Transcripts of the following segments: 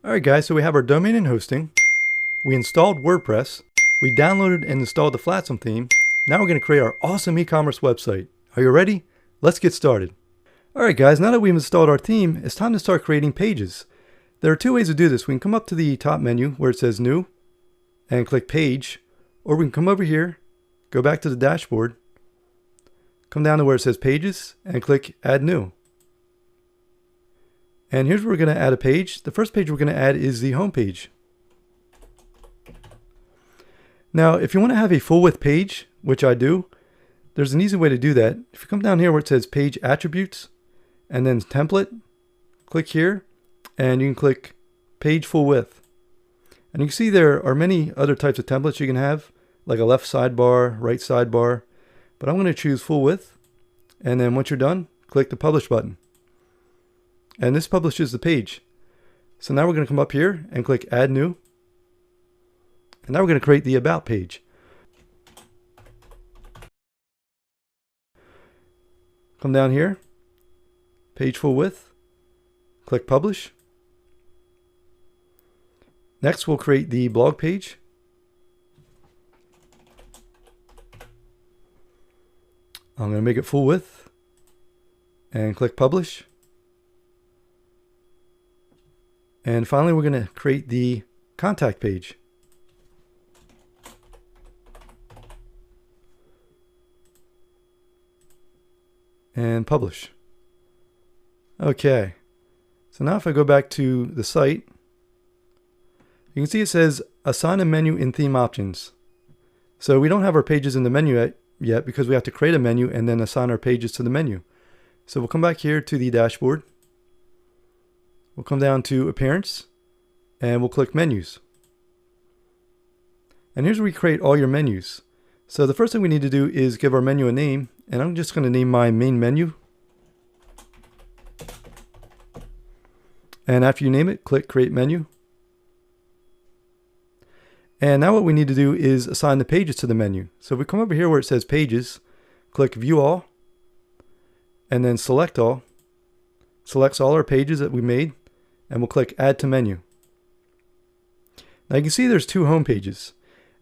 Alright guys, so we have our domain and hosting. We installed WordPress. We downloaded and installed the Flotsam theme. Now we're going to create our awesome e-commerce website. Are you ready? Let's get started. Alright guys, now that we've installed our theme, it's time to start creating pages. There are two ways to do this. We can come up to the top menu where it says New and click Page, or we can come over here, go back to the dashboard, come down to where it says Pages and click Add New. And here's where we're going to add a page. The first page we're going to add is the home page. Now, if you want to have a full width page, which I do, there's an easy way to do that. If you come down here where it says Page Attributes and then Template, click here and you can click Page Full Width. And you can see there are many other types of templates you can have, like a left sidebar, right sidebar, but I'm going to choose Full Width. And then once you're done, click the Publish button. And this publishes the page. So now we're going to come up here and click Add New. And now we're going to create the About page. Come down here, Page Full Width, click Publish. Next we'll create the blog page. I'm going to make it full width and click Publish. And finally, we're going to create the contact page. And publish. Okay. So now if I go back to the site, you can see it says assign a menu in theme options. So we don't have our pages in the menu yet because we have to create a menu and then assign our pages to the menu. So we'll come back here to the dashboard. We'll come down to Appearance and we'll click Menus. And here's where we create all your menus. So the first thing we need to do is give our menu a name, and I'm just going to name my main menu. And after you name it, click Create Menu. And now what we need to do is assign the pages to the menu. So if we come over here where it says Pages, click View All, and then Select All. Selects all our pages that we made, and we'll click Add to Menu. Now you can see there's two home pages.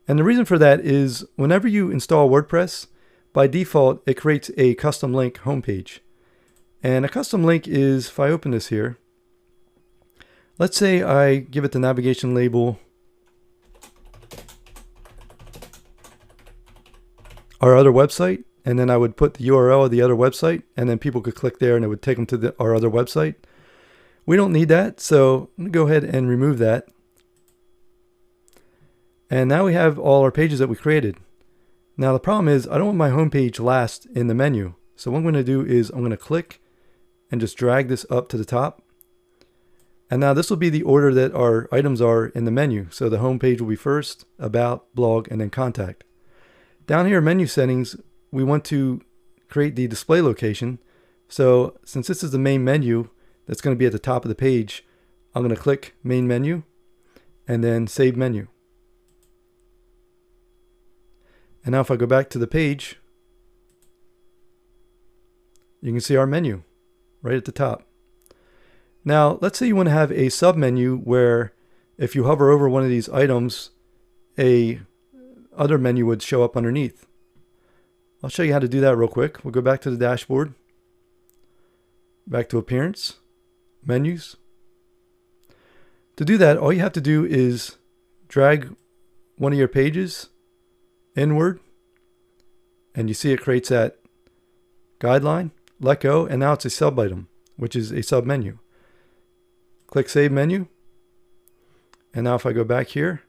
And the reason for that is whenever you install WordPress, by default it creates a custom link homepage. And a custom link is, if I open this here, let's say I give it the navigation label our other website, and then I would put the URL of the other website, and then people could click there and it would take them to our other website. We don't need that, so I'm going to go ahead and remove that. And now we have all our pages that we created. Now the problem is I don't want my home page last in the menu. So what I'm going to do is I'm going to click and just drag this up to the top. And now this will be the order that our items are in the menu. So the home page will be first, About, Blog, and then Contact. Down here, Menu Settings, we want to create the display location. So since this is the main menu that's going to be at the top of the page, I'm going to click Main Menu and then Save Menu. And now if I go back to the page, you can see our menu right at the top. Now let's say you want to have a sub menu where if you hover over one of these items, a other menu would show up underneath. I'll show you how to do that real quick. We'll go back to the dashboard, back to Appearance, Menus. To do that, all you have to do is drag one of your pages inward, and you see it creates that guideline, let go, and now it's a sub item, which is a sub menu. Click Save Menu, and now if I go back here,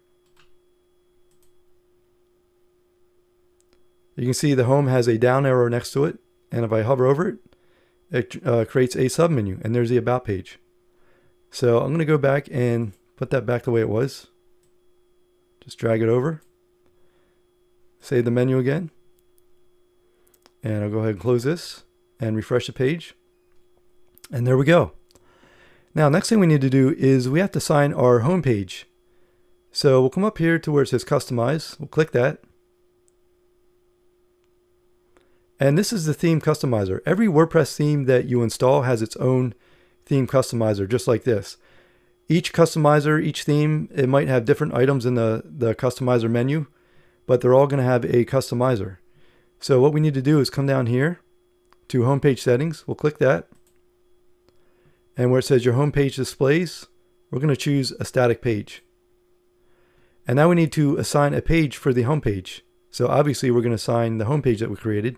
you can see the home has a down arrow next to it, and if I hover over it, it creates a sub menu, and there's the About page. So I'm going to go back and put that back the way it was. Just drag it over, save the menu again, and I'll go ahead and close this and refresh the page, and there we go. Now next thing we need to do is we have to assign our home page. So we'll come up here to where it says Customize, we'll click that. And this is the theme customizer. Every WordPress theme that you install has its own theme customizer, just like this. Each customizer, each theme, it might have different items in the customizer menu, but they're all going to have a customizer. So what we need to do is come down here to homepage settings. We'll click that. And where it says your homepage displays, we're going to choose a static page. And now we need to assign a page for the homepage. So obviously we're going to assign the homepage that we created.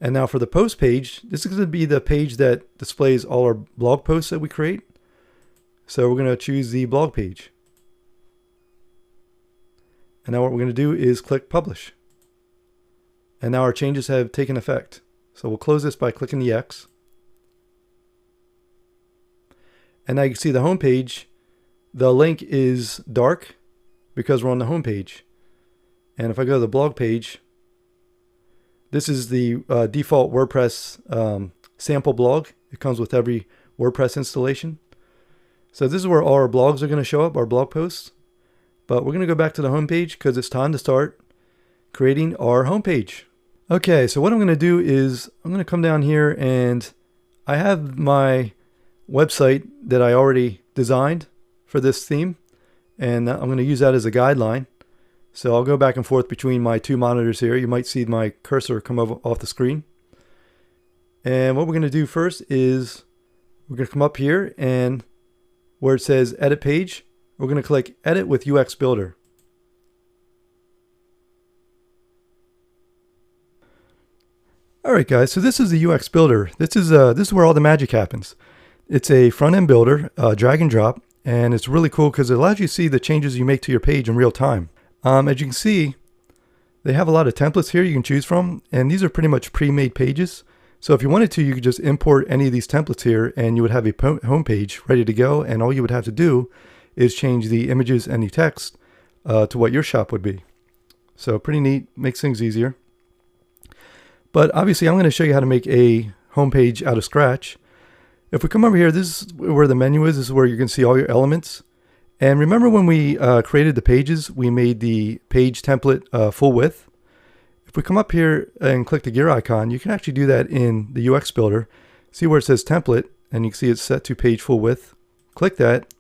And now for the post page, this is going to be the page that displays all our blog posts that we create. So we're going to choose the blog page. And now what we're going to do is click publish. And now our changes have taken effect. So we'll close this by clicking the X. And now you can see the home page, the link is dark because we're on the home page. And if I go to the blog page, this is the default WordPress sample blog. It comes with every WordPress installation. So this is where all our blogs are going to show up, our blog posts. But we're going to go back to the home page because it's time to start creating our home page. Okay, so what I'm going to do is I'm going to come down here and I have my website that I already designed for this theme, and I'm going to use that as a guideline. So I'll go back and forth between my two monitors here. You might see my cursor come off the screen. And what we're going to do first is we're going to come up here and where it says edit page, we're going to click edit with UX Builder. Alright guys, so this is the UX Builder. This is where all the magic happens. It's a front-end builder, drag and drop, and it's really cool because it allows you to see the changes you make to your page in real time. As you can see, they have a lot of templates here you can choose from, and these are pretty much pre-made pages. So if you wanted to, you could just import any of these templates here and you would have a home page ready to go, and all you would have to do is change the images and the text to what your shop would be. So pretty neat, makes things easier. But obviously I'm going to show you how to make a home page out of scratch. If we come over here, this is where the menu is. This is where you can see all your elements. And remember when we created the pages, we made the page template full width. If we come up here and click the gear icon, you can actually do that in the UX Builder. See where it says template, and you can see it's set to page full width. Click that,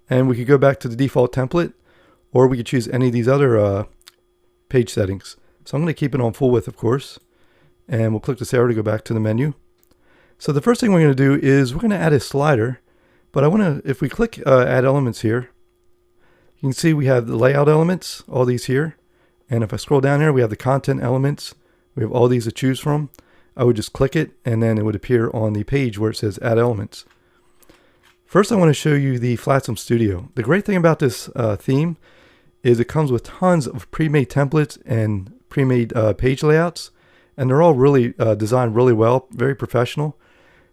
and we could go back to the default template, or we could choose any of these other page settings. So I'm going to keep it on full width, of course, and we'll click this arrow to go back to the menu. So the first thing we're going to do is we're going to add a slider, but I want to, if we click add elements here, you can see we have the layout elements, all these here. And if I scroll down here, we have the content elements. We have all these to choose from. I would just click it and then it would appear on the page where it says add elements. First, I want to show you the Flotsam Studio. The great thing about this theme is it comes with tons of pre-made templates and pre-made page layouts. And they're all really designed really well, very professional.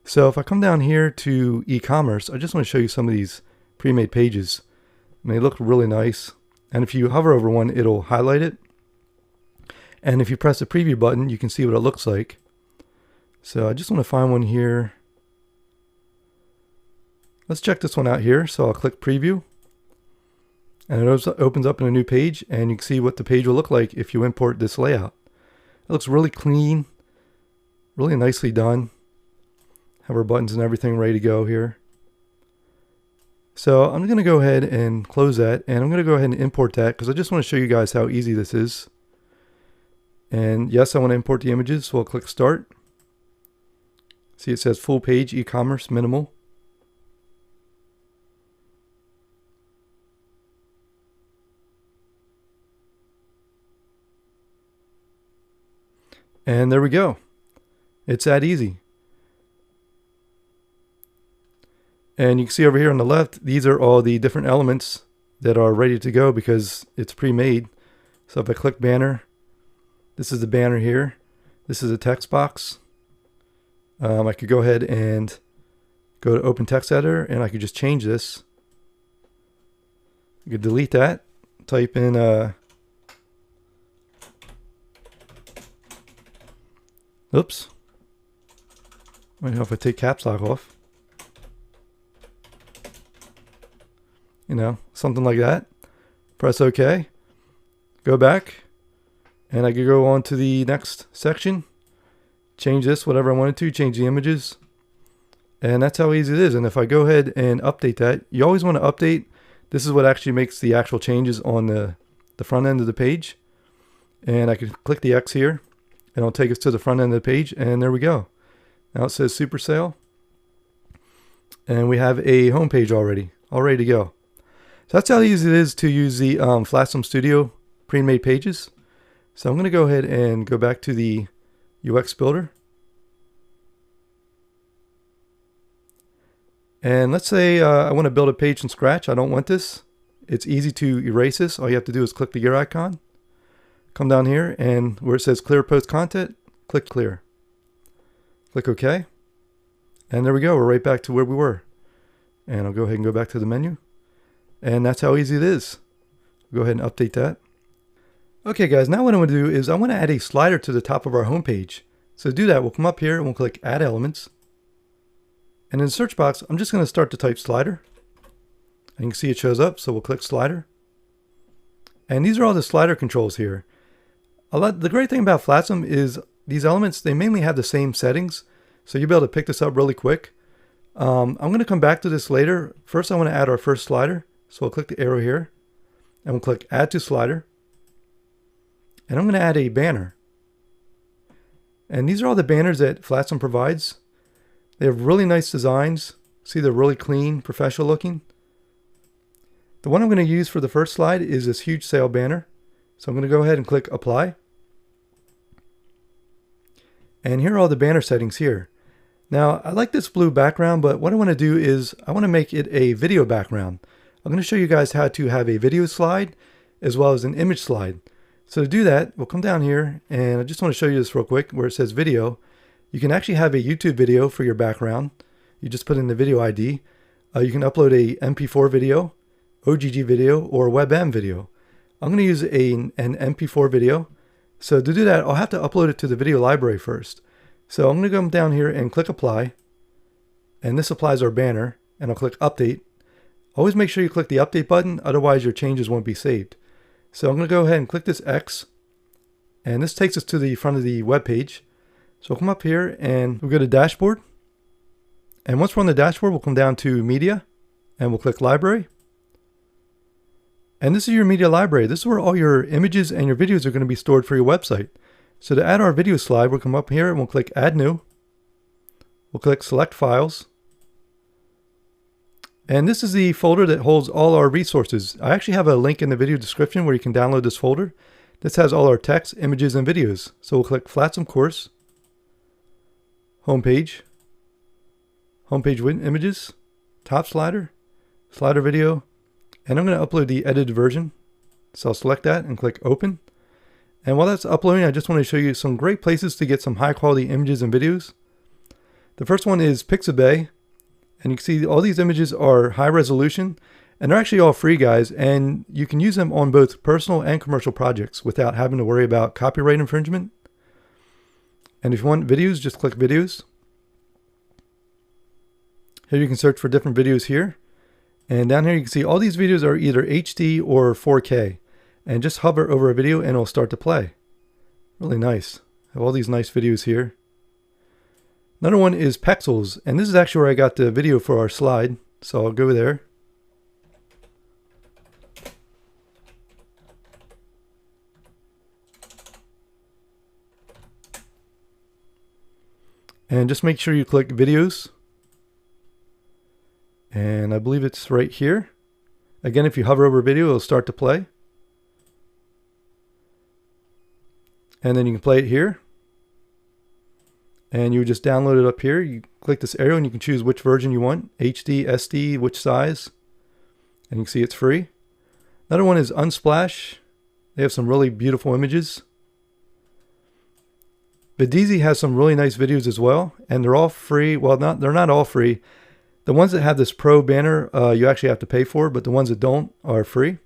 So if I come down here to e-commerce, I just want to show you some of these pre-made pages. And they look really nice. And if you hover over one, it'll highlight it. And if you press the preview button, you can see what it looks like. So I just want to find one here. Let's check this one out here. So I'll click preview. And it opens up in a new page. And you can see what the page will look like if you import this layout. It looks really clean. Really nicely done. Have our buttons and everything ready to go here. So I'm going to go ahead and close that, and I'm going to go ahead and import that because I just want to show you guys how easy this is. And yes, I want to import the images, so I'll click start. See, it says full page e-commerce minimal. And there we go. It's that easy. And you can see over here on the left, these are all the different elements that are ready to go because it's pre-made. So if I click banner, this is the banner here. This is a text box. I could go ahead and go to open text editor and I could just change this. I could delete that, type in oops. I don't know if I take caps lock off. You know, something like that. Press OK. Go back. And I could go on to the next section. Change this, whatever I wanted to. Change the images. And that's how easy it is. And if I go ahead and update that, you always want to update. This is what actually makes the actual changes on the front end of the page. And I can click the X here and it'll take us to the front end of the page. And there we go. Now it says Super Sale. And we have a home page already, all ready to go. So that's how easy it is to use the Flatsum Studio pre-made pages. So I'm going to go ahead and go back to the UX Builder. And let's say I want to build a page from scratch. I don't want this. It's easy to erase this. All you have to do is click the gear icon. Come down here and where it says Clear Post Content, click Clear. Click OK. And there we go. We're right back to where we were. And I'll go ahead and go back to the menu. And that's how easy it is. Go ahead and update that. Okay guys, now what I want to do is I want to add a slider to the top of our home page. So to do that, we'll come up here and we'll click Add Elements. And in the search box, I'm just going to start to type slider. And you can see it shows up, so we'll click slider. And these are all the slider controls here. The great thing about Flatsum is these elements, they mainly have the same settings. So you'll be able to pick this up really quick. I'm going to come back to this later. First, I want to add our first slider. So I'll click the arrow here. And we'll click Add to Slider. And I'm going to add a banner. And these are all the banners that Flatsum provides. They have really nice designs. See, they're really clean, professional looking. The one I'm going to use for the first slide is this huge sale banner. So I'm going to go ahead and click Apply. And here are all the banner settings here. Now, I like this blue background, but what I want to do is I want to make it a video background. I'm going to show you guys how to have a video slide as well as an image slide. So to do that, we'll come down here and I just want to show you this real quick where it says video. You can actually have a YouTube video for your background. You just put in the video ID. You can upload a MP4 video, OGG video, or WebM video. I'm going to use an MP4 video. So to do that, I'll have to upload it to the video library first. So I'm going to come down here and click Apply. And this applies our banner. And I'll click Update. Always make sure you click the Update button, otherwise your changes won't be saved. So I'm going to go ahead and click this X. And this takes us to the front of the web page. So we'll come up here and we'll go to Dashboard. And once we're on the dashboard, we'll come down to Media. And we'll click Library. And this is your media library. This is where all your images and your videos are going to be stored for your website. So to add our video slide, we'll come up here and we'll click Add New. We'll click Select Files. And this is the folder that holds all our resources. I actually have a link in the video description where you can download this folder. This has all our text, images, and videos. So we'll click Flatsum Course, Homepage, Homepage with Images, Top Slider, Slider Video, and I'm going to upload the edited version. So I'll select that and click Open. And while that's uploading, I just want to show you some great places to get some high quality images and videos. The first one is Pixabay. And you can see all these images are high resolution and they're actually all free, guys. And you can use them on both personal and commercial projects without having to worry about copyright infringement. And if you want videos, just click Videos. Here you can search for different videos here. And down here you can see all these videos are either HD or 4K. And just hover over a video and it'll start to play. Really nice. Have all these nice videos here. Another one is Pexels, and this is actually where I got the video for our slide. So I'll go there. And just make sure you click Videos. And I believe it's right here. Again, if you hover over a video, it'll start to play. And then you can play it here. And you just download it up here. You click this arrow and you can choose which version you want. HD, SD, which size. And you can see it's free. Another one is Unsplash. They have some really beautiful images. Videezy has some really nice videos as well. And they're all free. Well, they're not all free. The ones that have this Pro banner, you actually have to pay for. But the ones that don't are free.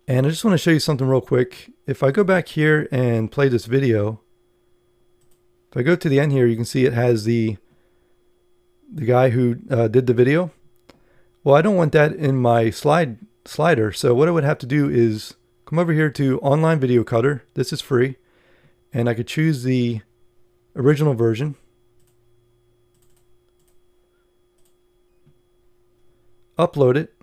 And I just want to show you something real quick. If I go back here and play this video, if I go to the end here, you can see it has the guy who did the video. Well, I don't want that in my slider. So what I would have to do is come over here to Online Video Cutter. This is free. And I could choose the original version. upload it.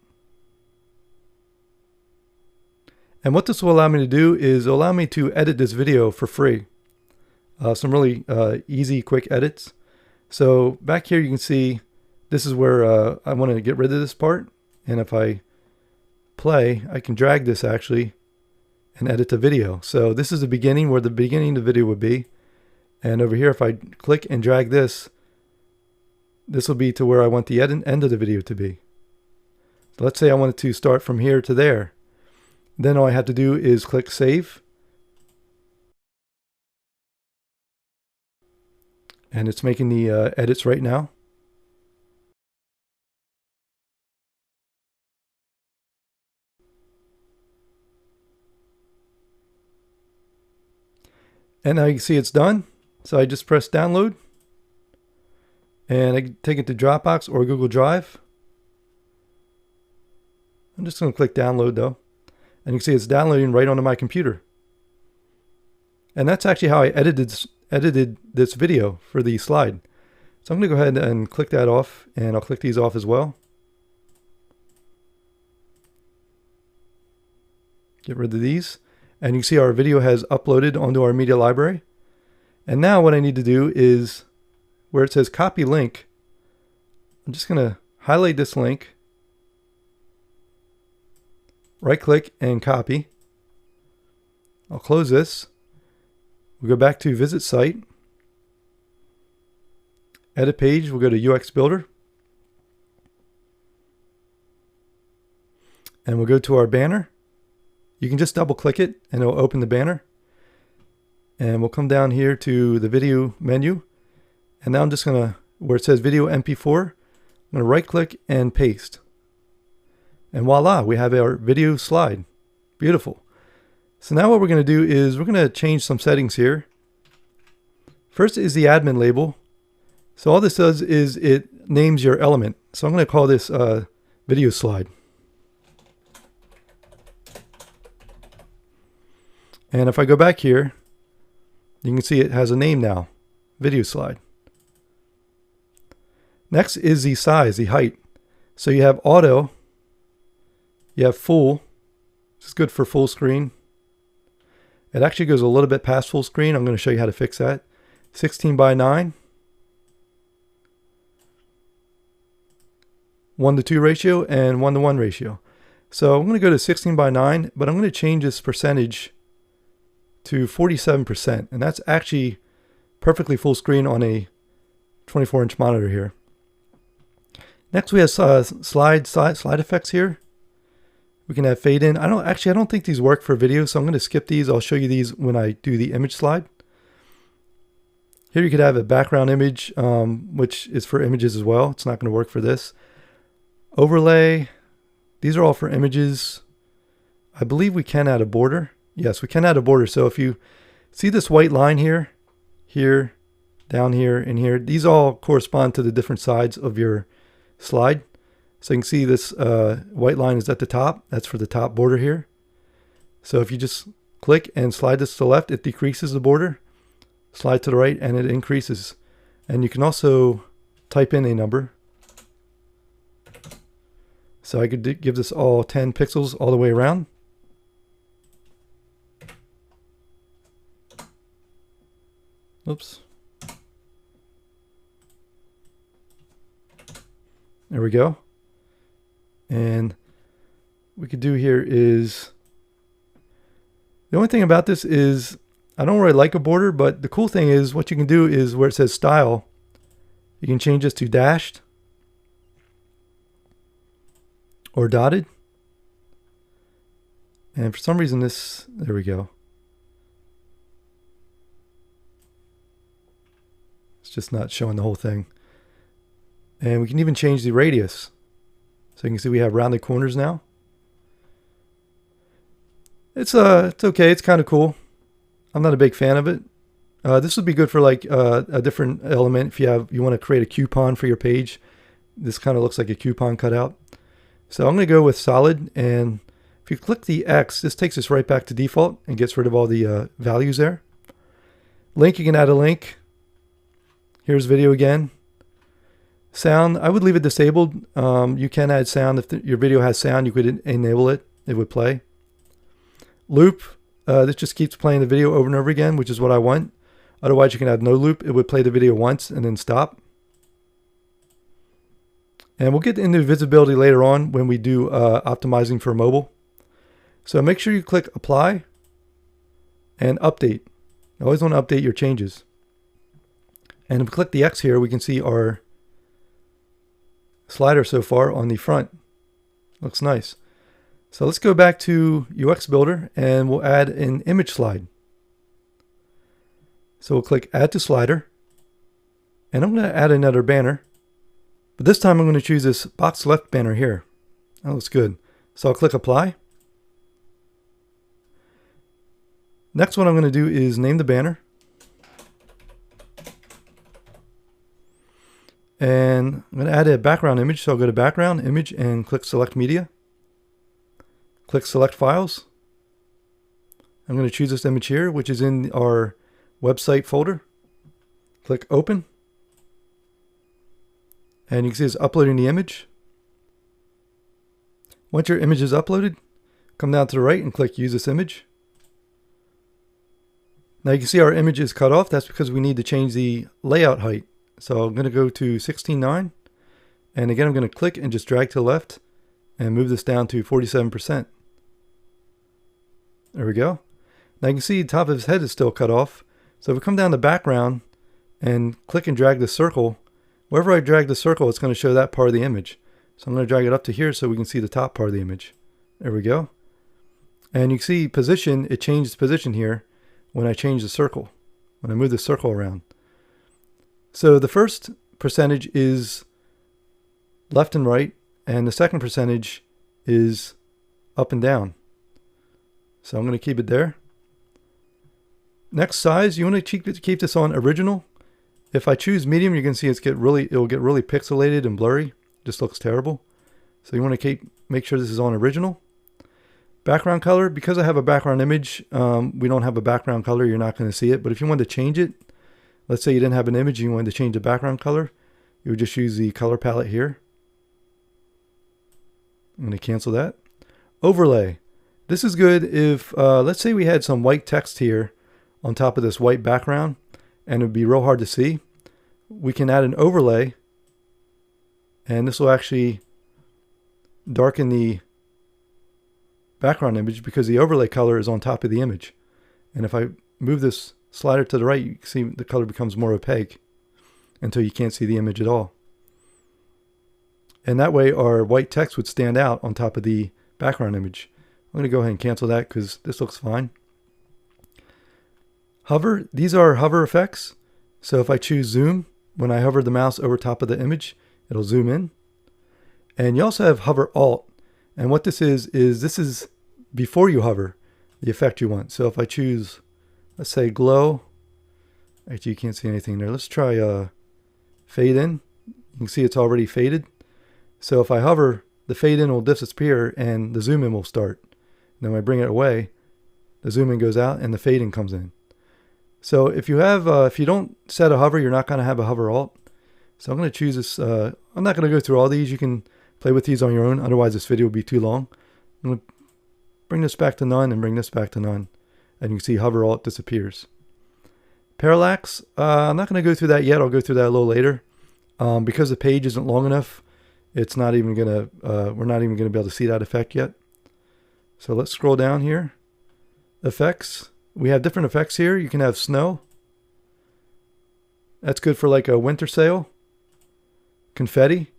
And what this will allow me to do is allow me to edit this video for free. Some really easy, quick edits. So back here you can see this is where I want to get rid of this part. And if I play, I can drag this actually and edit the video. So this is the beginning, where the beginning of the video would be. And over here, if I click and drag this, this will be to where I want the end of the video to be. So let's say I wanted to start from here to there. Then all I have to do is click save. And it's making the edits right now. And now you can see it's done. So I just press download. And I can take it to Dropbox or Google Drive. I'm just going to click download though. And you can see it's downloading right onto my computer. And that's actually how I edited this video for the slide. So I'm going to go ahead and click that off, and I'll click these off as well. Get rid of these. And you can see our video has uploaded onto our media library. And now what I need to do is, where it says copy link, I'm just going to highlight this link, right click and copy. I'll close this. We'll go back to visit site, edit page, we'll go to UX Builder, and we'll go to our banner. You can just double click it and it'll open the banner. And we'll come down here to the video menu. And now I'm just gonna, where it says video MP4, I'm gonna right click and paste. And voila, we have our video slide. Beautiful. So now what we're going to do is we're going to change some settings here. First is the admin label. So all this does is it names your element. So I'm going to call this video slide. And if I go back here, you can see it has a name now, video slide. Next is the size, the height. So you have auto. You have full, this is good for full screen. It actually goes a little bit past full screen. I'm going to show you how to fix that. 16:9. 1:2 ratio and 1:1 ratio. So I'm going to go to 16:9, but I'm going to change this percentage to 47%. And that's actually perfectly full screen on a 24-inch monitor here. Next we have slide effects here. We can have fade in. I don't think these work for video, so I'm going to skip these. I'll show you these when I do the image slide. Here you could have a background image, which is for images as well. It's not going to work for this. Overlay. These are all for images. I believe we can add a border. Yes, we can add a border. So if you see this white line here, here, down here, and here, these all correspond to the different sides of your slide. So you can see this white line is at the top. That's for the top border here. So if you just click and slide this to the left, it decreases the border. Slide to the right and it increases. And you can also type in a number. So I could give this all 10 pixels all the way around. Oops. There we go. And what we could do here is, the only thing about this is I don't really like a border, but the cool thing is what you can do is where it says style, you can change this to dashed or dotted. And for some reason this, there we go. It's just not showing the whole thing. And we can even change the radius. So you can see we have rounded corners now. It's okay. It's kind of cool. I'm not a big fan of it. This would be good for like a different element if you want to create a coupon for your page. This kind of looks like a coupon cutout. So I'm going to go with solid, and if you click the X, this takes us right back to default and gets rid of all the values there. Link, you can add a link. Here's video again. Sound, I would leave it disabled. You can add sound. If your video has sound, you could enable it. It would play. Loop, this just keeps playing the video over and over again, which is what I want. Otherwise, you can have no loop. It would play the video once and then stop. And we'll get into visibility later on when we do optimizing for mobile. So make sure you click apply and update. You always want to update your changes. And if we click the X here, we can see our slider so far on the front. Looks nice. So let's go back to UX Builder and we'll add an image slide. So we'll click add to slider. And I'm going to add another banner. But this time I'm going to choose this box left banner here. That looks good. So I'll click apply. Next one I'm going to do is name the banner. And I'm going to add a background image. So I'll go to background, image, and click select media. Click select files. I'm going to choose this image here, which is in our website folder. Click open. And you can see it's uploading the image. Once your image is uploaded, come down to the right and click use this image. Now you can see our image is cut off. That's because we need to change the layout height. So I'm going to go to 16:9. And again, I'm going to click and just drag to the left and move this down to 47%. There we go. Now you can see the top of his head is still cut off. So if we come down to background and click and drag the circle, wherever I drag the circle, it's going to show that part of the image. So I'm going to drag it up to here so we can see the top part of the image. There we go. And you can see position, it changed position here when I change the circle, when I move the circle around. So the first percentage is left and right, and the second percentage is up and down. So I'm going to keep it there. Next size, you want to keep this on original. If I choose medium, you can see it'll get really pixelated and blurry. Just looks terrible. So you want to make sure this is on original. Background color, because I have a background image, we don't have a background color, you're not going to see it. But if you want to change it, let's say you didn't have an image and you wanted to change the background color, you would just use the color palette here. I'm going to cancel that. Overlay. This is good if, let's say we had some white text here on top of this white background and it would be real hard to see. We can add an overlay and this will actually darken the background image because the overlay color is on top of the image. And if I move this slider to the right, you can see the color becomes more opaque until you can't see the image at all. And that way our white text would stand out on top of the background image. I'm going to go ahead and cancel that because this looks fine. Hover, these are hover effects. So if I choose zoom, when I hover the mouse over top of the image, it'll zoom in. And you also have hover alt. And what this is this is before you hover the effect you want. So if I choose, let's say glow, actually you can't see anything there. Let's try fade in. You can see it's already faded. So if I hover, the fade in will disappear and the zoom in will start. And then when I bring it away, the zoom in goes out and the fade in comes in. So if you have, if you don't set a hover, you're not going to have a hover alt. So I'm going to choose this. I'm not going to go through all these. You can play with these on your own. Otherwise this video will be too long. I'm going to bring this back to none and bring this back to none. And you can see hover alt disappears. Parallax, I'm not going to go through that yet. I'll go through that a little later. Because the page isn't long enough, it's not even going to, we're not even going to be able to see that effect yet. So let's scroll down here. Effects. We have different effects here. You can have snow. That's good for like a winter sail. Confetti.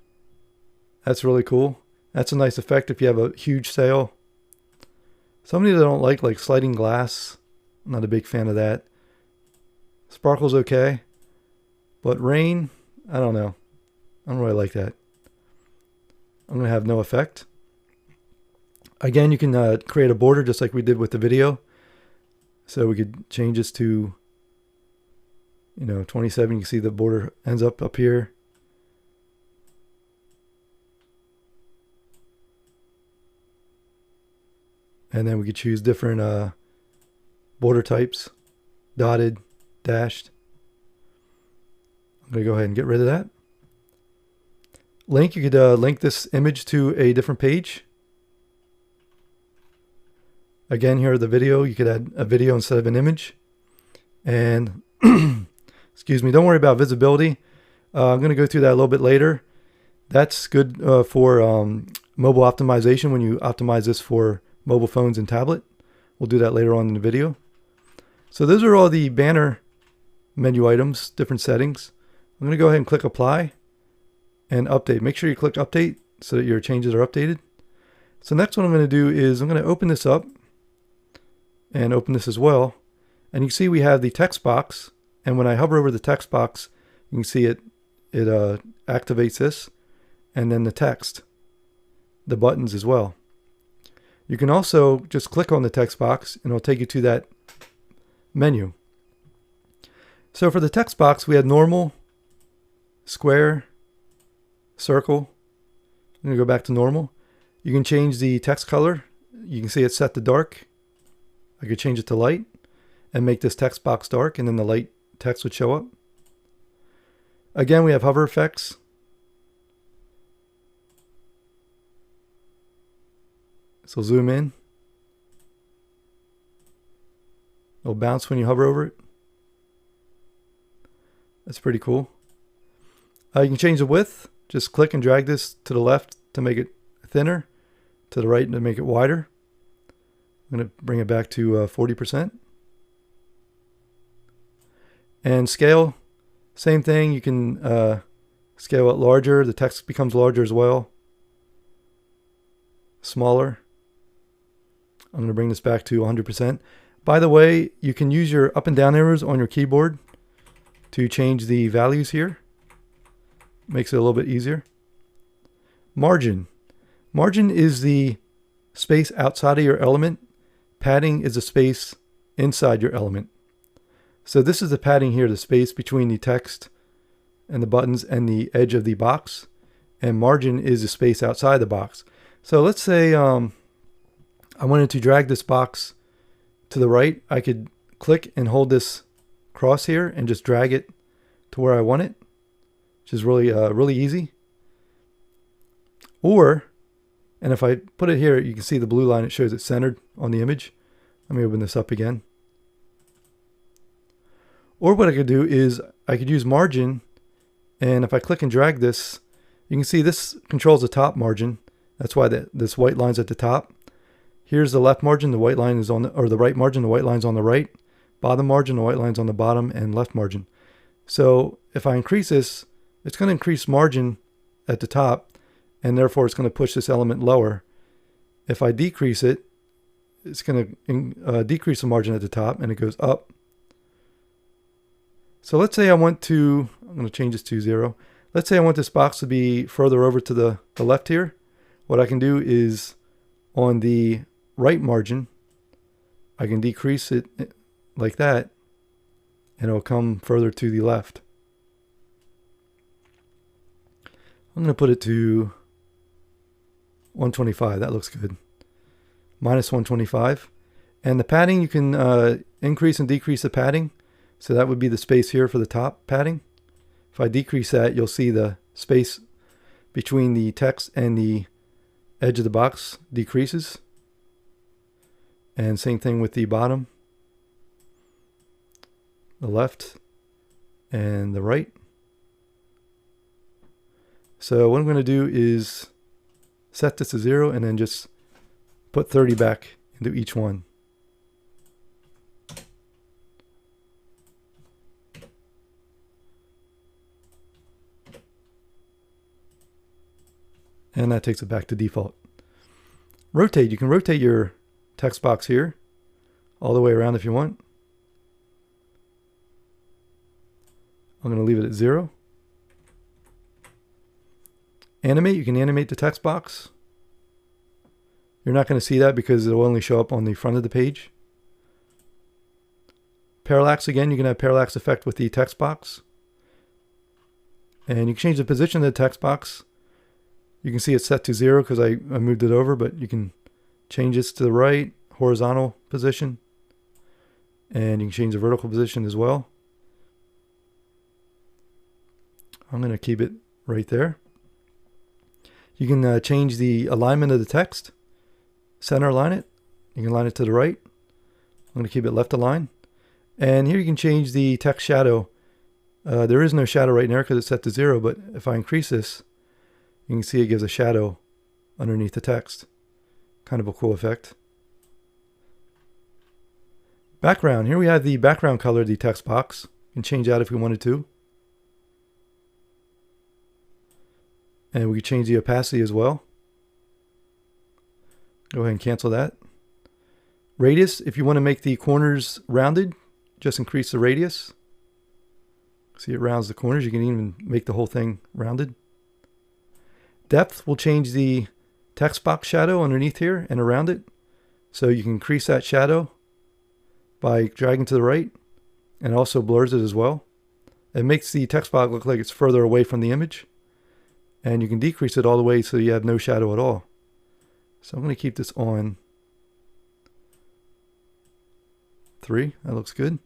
That's really cool. That's a nice effect if you have a huge sail. Somebody that I don't like sliding glass. I'm not a big fan of that. Sparkle's okay. But rain, I don't know. I don't really like that. I'm going to have no effect. Again, you can create a border just like we did with the video. So we could change this to, 27. You can see the border ends up here. And then we could choose different border types. Dotted, dashed. I'm going to go ahead and get rid of that. link, you could link this image to a different page. Again, here the video, you could add a video instead of an image. And excuse me, don't worry about visibility. I'm going to go through that a little bit later. That's good for mobile optimization when you optimize this for mobile phones and tablet. We'll do that later on in the video. So those are all the banner menu items, different settings. I'm going to go ahead and click apply and update. Make sure you click update so that your changes are updated. So next what I'm going to do is I'm going to open this up and open this as well. And you can see we have the text box. And when I hover over the text box, you can see it activates this, and then the text, the buttons as well. You can also just click on the text box and it'll take you to that menu. So for the text box, we had normal, square, circle. I'm going to go back to normal. You can change the text color. You can see it's set to dark. I could change it to light and make this text box dark, and then the light text would show up. Again, we have hover effects. So zoom in. It'll bounce when you hover over it. That's pretty cool. You can change the width. Just click and drag this to the left to make it thinner, to the right to make it wider. I'm going to bring it back to 40%. And scale, same thing. You can scale it larger. The text becomes larger as well. Smaller. I'm going to bring this back to 100%. By the way, you can use your up and down arrows on your keyboard to change the values here. Makes it a little bit easier. Margin. Margin is the space outside of your element. Padding is the space inside your element. So this is the padding here, the space between the text and the buttons and the edge of the box. And margin is the space outside the box. So let's say I wanted to drag this box to the right. I could click and hold this cross here and just drag it to where I want it, which is really, really easy. Or, and if I put it here, you can see the blue line, it shows it centered on the image. Let me open this up again. Or what I could do is I could use margin, and if I click and drag this, you can see this controls the top margin. That's why this white line's at the top. Here's the left margin, the white line is on the, or the right margin, the white line's on the right. Bottom margin, the white line's on the bottom, and left margin. So if I increase this, it's going to increase margin at the top, and therefore it's going to push this element lower. If I decrease it, it's going to decrease the margin at the top, and it goes up. So let's say I want to, I'm going to change this to 0. Let's say I want this box to be further over to the left here. What I can do is on the right margin, I can decrease it like that, and it'll come further to the left. I'm going to put it to 125. That looks good. Minus 125. And the padding, you can increase and decrease the padding. So that would be the space here for the top padding. If I decrease that, you'll see the space between the text and the edge of the box decreases. And same thing with the bottom, the left, and the right. So what I'm going to do is set this to 0 and then just put 30 back into each one. And that takes it back to default. Rotate. You can rotate your text box here all the way around if you want. I'm going to leave it at 0. Animate. You can animate the text box. You're not going to see that because it will only show up on the front of the page. Parallax. Again, you can have parallax effect with the text box. And you can change the position of the text box. You can see it's set to 0 because I moved it over, but you can change this to the right, horizontal position, and you can change the vertical position as well. I'm going to keep it right there. You can change the alignment of the text, center align it. You can align it to the right. I'm going to keep it left aligned. And here you can change the text shadow. There is no shadow right now because it's set to 0, but if I increase this, you can see it gives a shadow underneath the text. Kind of a cool effect. Background. Here we have the background color of the text box. You can change that if we wanted to. And we can change the opacity as well. Go ahead and cancel that. Radius, if you want to make the corners rounded, just increase the radius. See, it rounds the corners. You can even make the whole thing rounded. Depth will change the text box shadow underneath here and around it. So you can increase that shadow by dragging to the right, and it also blurs it as well. It makes the text box look like it's further away from the image. And you can decrease it all the way so you have no shadow at all. So I'm going to keep this on 3. That looks good.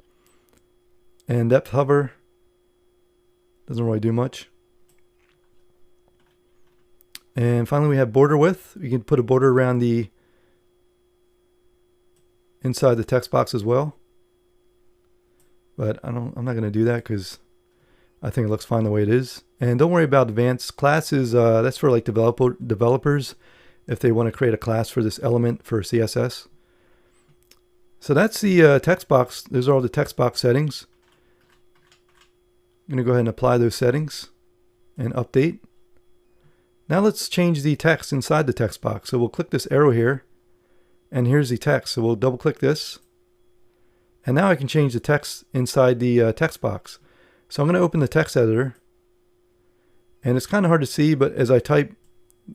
And depth hover doesn't really do much. And finally we have border width. You can put a border around the inside the text box as well. But I'm not going to do that because I think it looks fine the way it is. And don't worry about advanced classes. That's for like developers if they want to create a class for this element for CSS. So that's the text box. Those are all the text box settings. I'm going to go ahead and apply those settings and update. Now let's change the text inside the text box. So we'll click this arrow here, and here's the text. So we'll double click this. And now I can change the text inside the text box. So I'm going to open the text editor. And it's kind of hard to see, but as I type,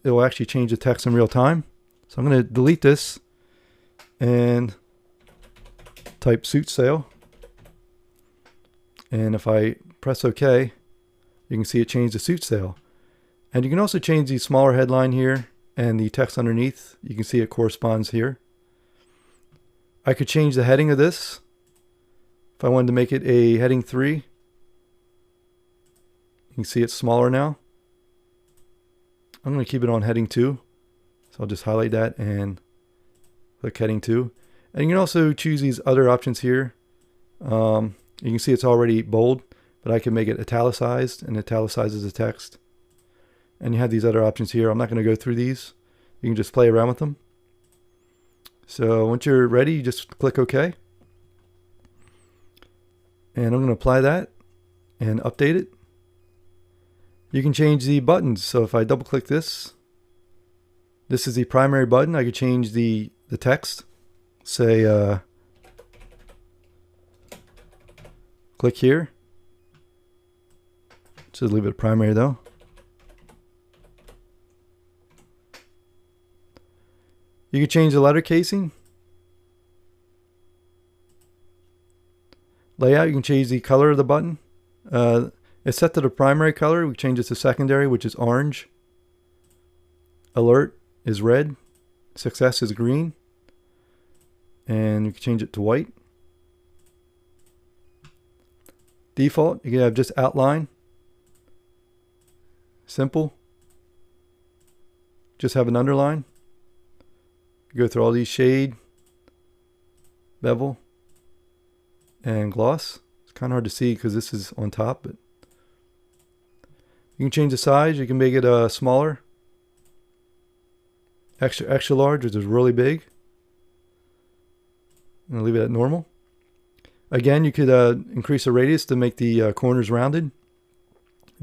it will actually change the text in real time. So I'm going to delete this and type suit sale. And if I press OK, you can see it changed to suit sale. And you can also change the smaller headline here and the text underneath. You can see it corresponds here. I could change the heading of this. If I wanted to make it a heading 3, you can see it's smaller now. I'm going to keep it on heading 2. So I'll just highlight that and click heading 2. And you can also choose these other options here. You can see it's already bold, but I can make it italicized, and italicizes the text. And you have these other options here. I'm not going to go through these. You can just play around with them. So once you're ready, you just click OK. And I'm going to apply that and update it. You can change the buttons. So if I double click this, this is the primary button. I could change the text. Say, click here. Just leave it primary though. You can change the letter casing. Layout, you can change the color of the button. It's set to the primary color. We change it to secondary, which is orange. Alert is red. Success is green. And you can change it to white. Default, you can have just outline. Simple. Just have an underline. Go through all these: shade, bevel, and gloss. It's kind of hard to see because this is on top, but you can change the size. You can make it smaller, extra large, which is really big. I'm gonna leave it at normal. Again, you could increase the radius to make the corners rounded.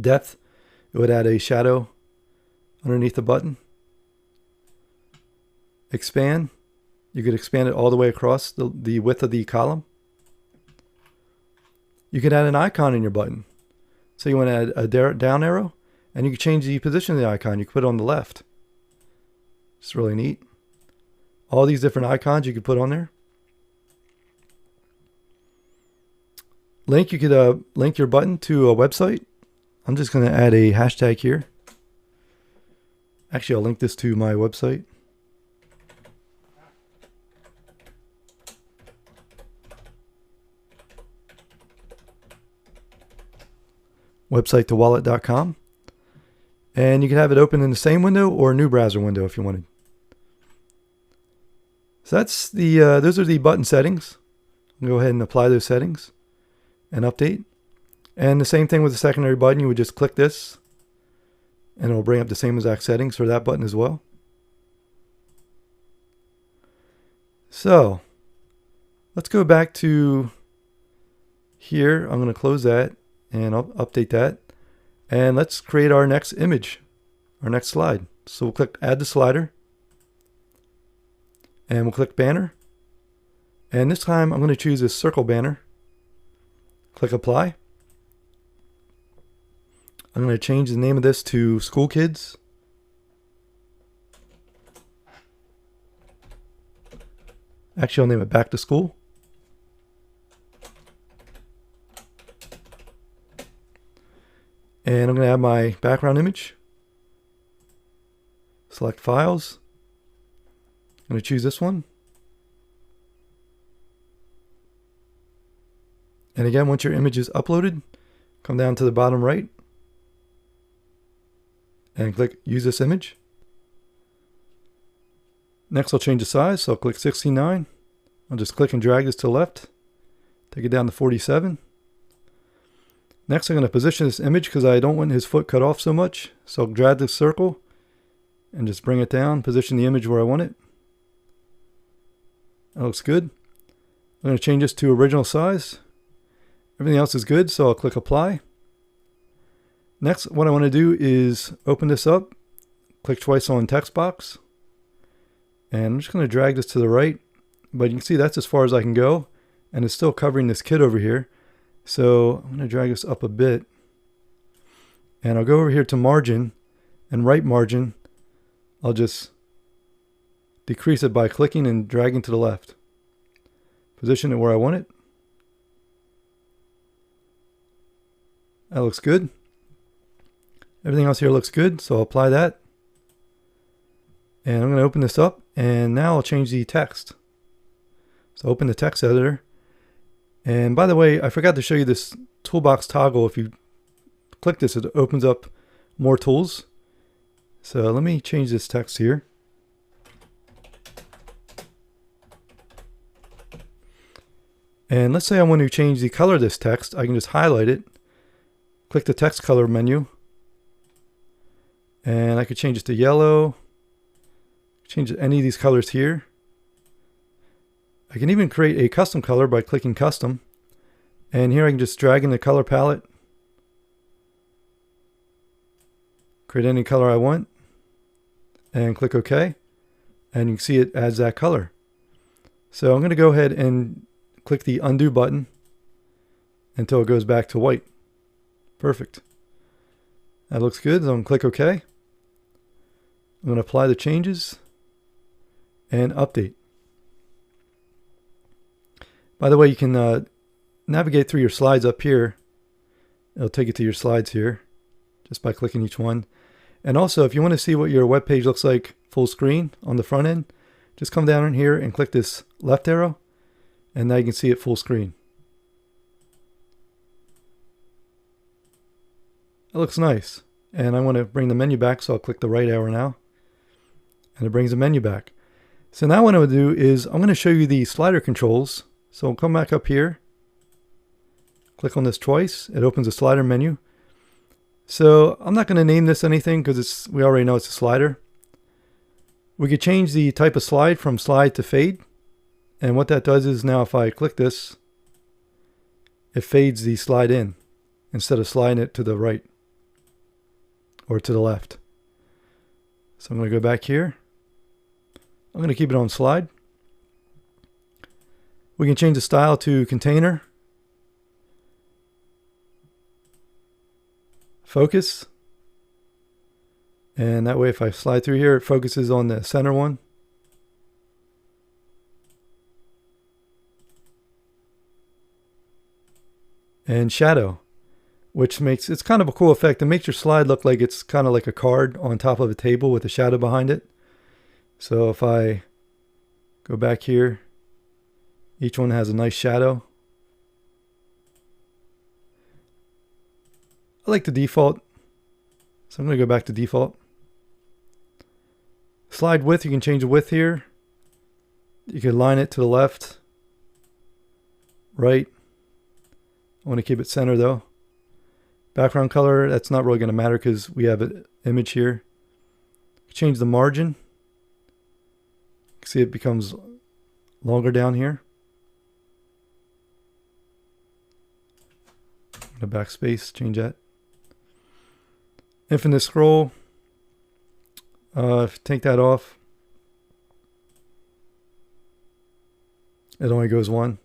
Depth, it would add a shadow underneath the button. Expand, you could expand it all the way across the width of the column. You could add an icon in your button. So you want to add a down arrow, and you can change the position of the icon. You can put it on the left. It's really neat. All these different icons you could put on there. Link, you could link your button to a website. I'm just going to add a hashtag here. Actually, I'll link this to my website. Website to wallet.com. And you can have it open in the same window or a new browser window if you wanted. So that's the those are the button settings. Go ahead and apply those settings and update. And the same thing with the secondary button. You would just click this and it'll bring up the same exact settings for that button as well. So let's go back to here. I'm going to close that and I'll update that. And let's create our next image, our next slide. So we'll click add the slider and we'll click banner. And this time I'm going to choose this circle banner. Click apply. I'm going to change the name of this to School Kids. Actually, I'll name it Back to School. And I'm going to add my background image. Select files. I'm going to choose this one. And again, once your image is uploaded, come down to the bottom right and click use this image. Next, I'll change the size. So I'll click 69. I'll just click and drag this to the left. Take it down to 47. Next, I'm going to position this image because I don't want his foot cut off so much. So I'll drag the circle and just bring it down, position the image where I want it. That looks good. I'm going to change this to original size. Everything else is good, so I'll click apply. Next, what I want to do is open this up, click twice on text box, and I'm just going to drag this to the right, but you can see that's as far as I can go, and it's still covering this kid over here. So I'm going to drag this up a bit, and I'll go over here to margin, and right margin, I'll just decrease it by clicking and dragging to the left. Position it where I want it. That looks good. Everything else here looks good, so I'll apply that. And I'm going to open this up, and now I'll change the text. So open the text editor. And by the way, I forgot to show you this toolbox toggle. If you click this, it opens up more tools. So let me change this text here. And let's say I want to change the color of this text. I can just highlight it. Click the text color menu, and I could change it to yellow, change any of these colors here. I can even create a custom color by clicking custom, and here I can just drag in the color palette, create any color I want, and click OK, and you can see it adds that color. So I'm going to go ahead and click the undo button until it goes back to white. Perfect. That looks good. So I'm going to click OK. I'm going to apply the changes and update. By the way, you can navigate through your slides up here. It'll take you to your slides here just by clicking each one. And also, if you want to see what your web page looks like full screen on the front end, just come down in here and click this left arrow, and now you can see it full screen. It looks nice. And I want to bring the menu back, so I'll click the right arrow now. And it brings the menu back. So now what I'm going to do is I'm going to show you the slider controls. So I'll come back up here. Click on this twice. It opens a slider menu. So I'm not going to name this anything because we already know it's a slider. We could change the type of slide from slide to fade. And what that does is now if I click this, it fades the slide in instead of sliding it to the right or to the left. So I'm going to go back here. I'm going to keep it on slide. We can change the style to container, focus, and that way if I slide through here, it focuses on the center one. And shadow, which makes, it's kind of a cool effect. It makes your slide look like it's kind of like a card on top of a table with a shadow behind it. So if I go back here, each one has a nice shadow. I like the default. So I'm going to go back to default. Slide width, you can change the width here. You can line it to the left, right. I want to keep it center though. Background color, that's not really going to matter because we have an image here. Change the margin. You can see it becomes longer down here. The backspace, change that. Infinite scroll. Take that off. It only goes one.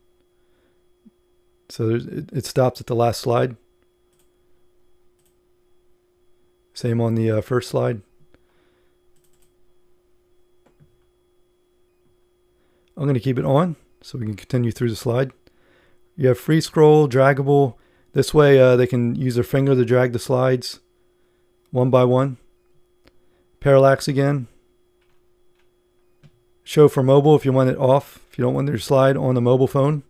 So it stops at the last slide. Same on the first slide. I'm going to keep it on so we can continue through the slide. You have free scroll, draggable. This way they can use their finger to drag the slides one by one. Parallax again. Show for mobile if you want it off. If you don't want your slide on a mobile phone,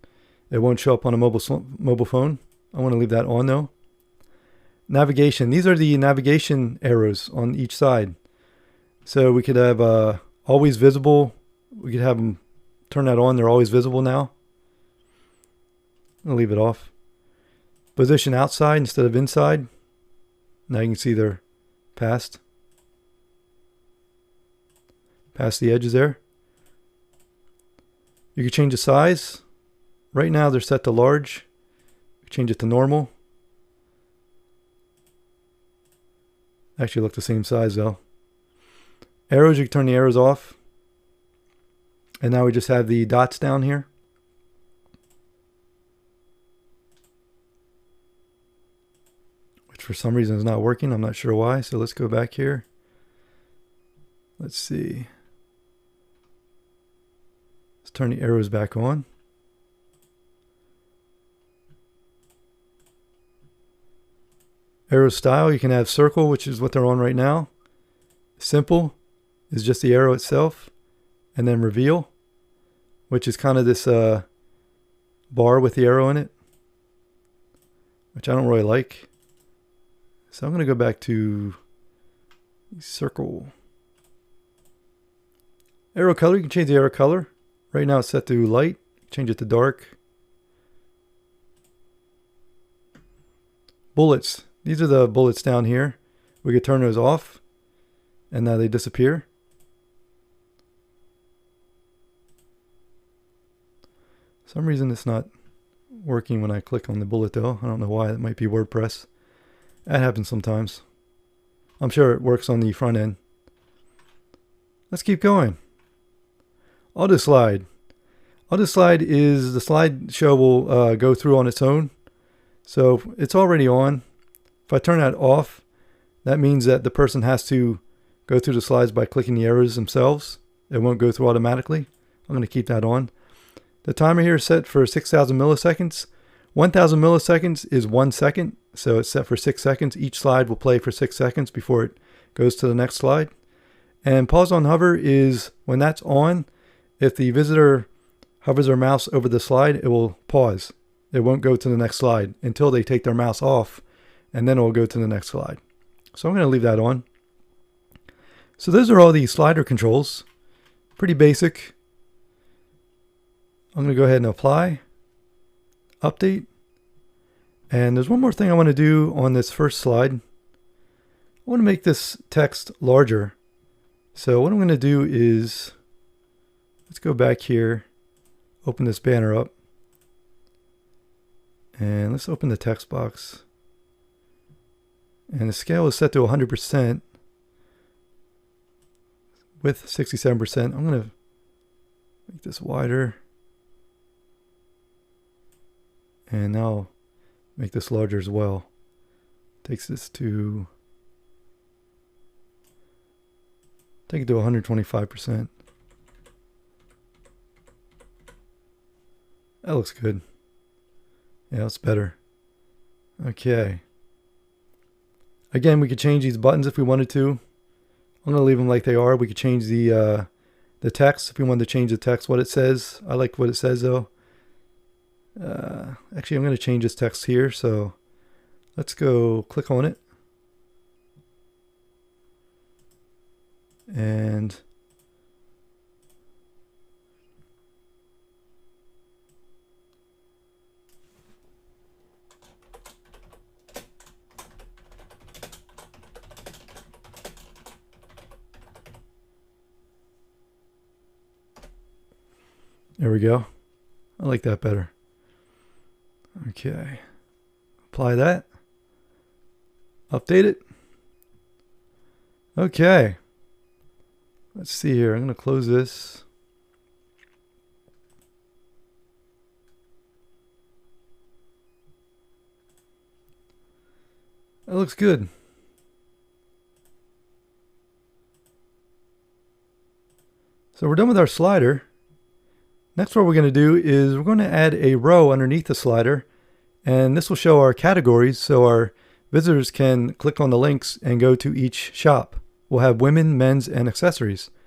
it won't show up on a mobile phone. I want to leave that on though. Navigation. These are the navigation arrows on each side. So we could have always visible. We could have them turn that on. They're always visible now. I'll leave it off. Position outside instead of inside. Now you can see they're past the edges there. You can change the size. Right now they're set to large. Change it to normal. Actually look the same size though. Arrows, you can turn the arrows off. And now we just have the dots down here. Which for some reason is not working. I'm not sure why. So let's go back here. Let's see. Let's turn the arrows back on. Arrow style, you can have circle, which is what they're on right now. Simple is just the arrow itself. And then reveal, which is kind of this bar with the arrow in it, which I don't really like. So I'm going to go back to circle. Arrow color, you can change the arrow color. Right now it's set to light. Change it to dark. Bullets. These are the bullets down here. We could turn those off and now they disappear. For some reason it's not working when I click on the bullet though. I don't know why. It might be WordPress. That happens sometimes. I'm sure it works on the front end. Let's keep going. Auto slide. Auto slide is the slideshow will go through on its own. So it's already on. If I turn that off, that means that the person has to go through the slides by clicking the arrows themselves. It won't go through automatically. I'm going to keep that on. The timer here is set for 6,000 milliseconds. 1,000 milliseconds is 1 second. So it's set for 6 seconds. Each slide will play for 6 seconds before it goes to the next slide. And pause on hover is when that's on. If the visitor hovers their mouse over the slide, it will pause. It won't go to the next slide until they take their mouse off, and then it will go to the next slide. So I'm going to leave that on. So those are all the slider controls. Pretty basic. I'm going to go ahead and apply, update. And there's one more thing I want to do on this first slide. I want to make this text larger. So what I'm going to do is, let's go back here, open this banner up. And let's open the text box. And the scale is set to 100%. Width 67%. I'm going to make this wider. And now I'll make this larger as well. Takes this to, take it to 125%. That looks good. Yeah, that's better. Okay. Again, we could change these buttons if we wanted to. I'm going to leave them like they are. We could change the text if we wanted to change the text, what it says. I like what it says though. Actually, I'm going to change this text here. So let's go click on it. And there we go. I like that better. Okay. Apply that. Update it. Okay. Let's see here. I'm going to close this. That looks good. So we're done with our slider. Next, what we're going to do is we're going to add a row underneath the slider, and this will show our categories so our visitors can click on the links and go to each shop. We'll have women, men's, and accessories.